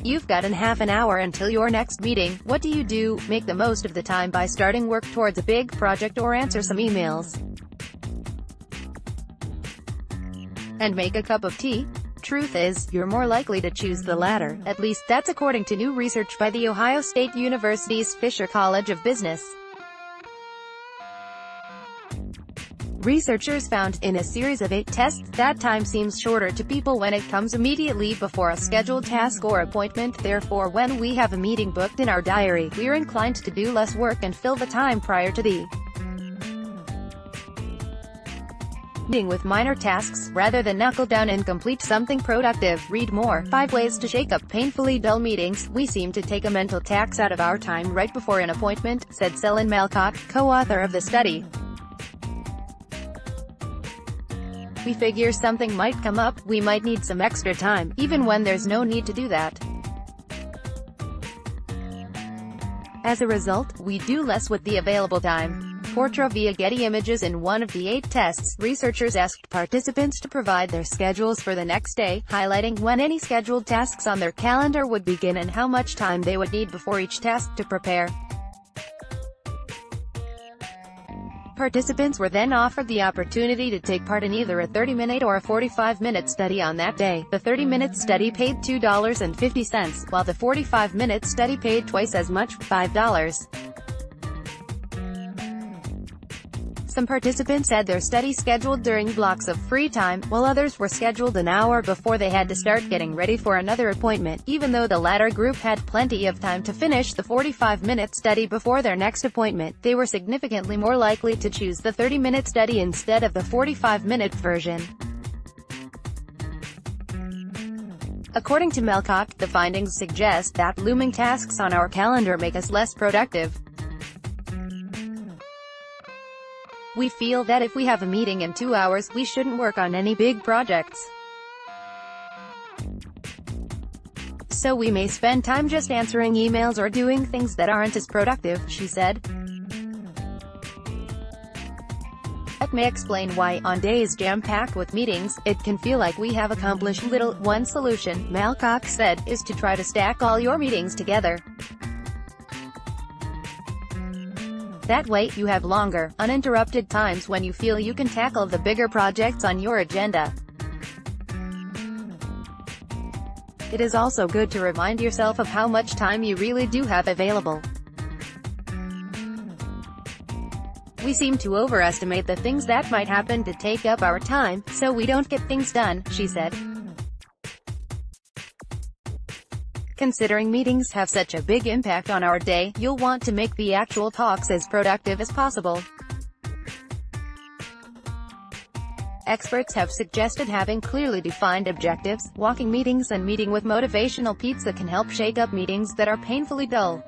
You've got half an hour until your next meeting. What do you do? Make the most of the time by starting work towards a big project or answer some emails. And make a cup of tea? Truth is, you're more likely to choose the latter. At least that's according to new research by the Ohio State University's Fisher College of Business. Researchers found, in a series of 8 tests, that time seems shorter to people when it comes immediately before a scheduled task or appointment. Therefore, when we have a meeting booked in our diary, we're inclined to do less work and fill the time prior to the meeting with minor tasks, rather than knuckle down and complete something productive. Read more. 5 ways to shake up painfully dull meetings. We seem to take a mental tax out of our time right before an appointment, said Selin Malcock, co-author of the study. We figure something might come up, we might need some extra time, even when there's no need to do that. As a result, we do less with the available time. Portrait via Getty Images. In one of the 8 tests, researchers asked participants to provide their schedules for the next day, highlighting when any scheduled tasks on their calendar would begin and how much time they would need before each task to prepare. Participants were then offered the opportunity to take part in either a 30-minute or a 45-minute study on that day. The 30-minute study paid $2.50, while the 45-minute study paid twice as much, $5. Some participants had their study scheduled during blocks of free time, while others were scheduled an hour before they had to start getting ready for another appointment. Even though the latter group had plenty of time to finish the 45-minute study before their next appointment, they were significantly more likely to choose the 30-minute study instead of the 45-minute version. According to Malcock, the findings suggest that looming tasks on our calendar make us less productive. We feel that if we have a meeting in 2 hours, we shouldn't work on any big projects. So we may spend time just answering emails or doing things that aren't as productive, she said. That may explain why, on days jam-packed with meetings, it can feel like we have accomplished little. One solution, Malcock said, is to try to stack all your meetings together. That way, you have longer, uninterrupted times when you feel you can tackle the bigger projects on your agenda. It is also good to remind yourself of how much time you really do have available. We seem to overestimate the things that might happen to take up our time, so we don't get things done, she said. Considering meetings have such a big impact on our day, you'll want to make the actual talks as productive as possible. Experts have suggested having clearly defined objectives, walking meetings and meeting with motivational pizza can help shake up meetings that are painfully dull.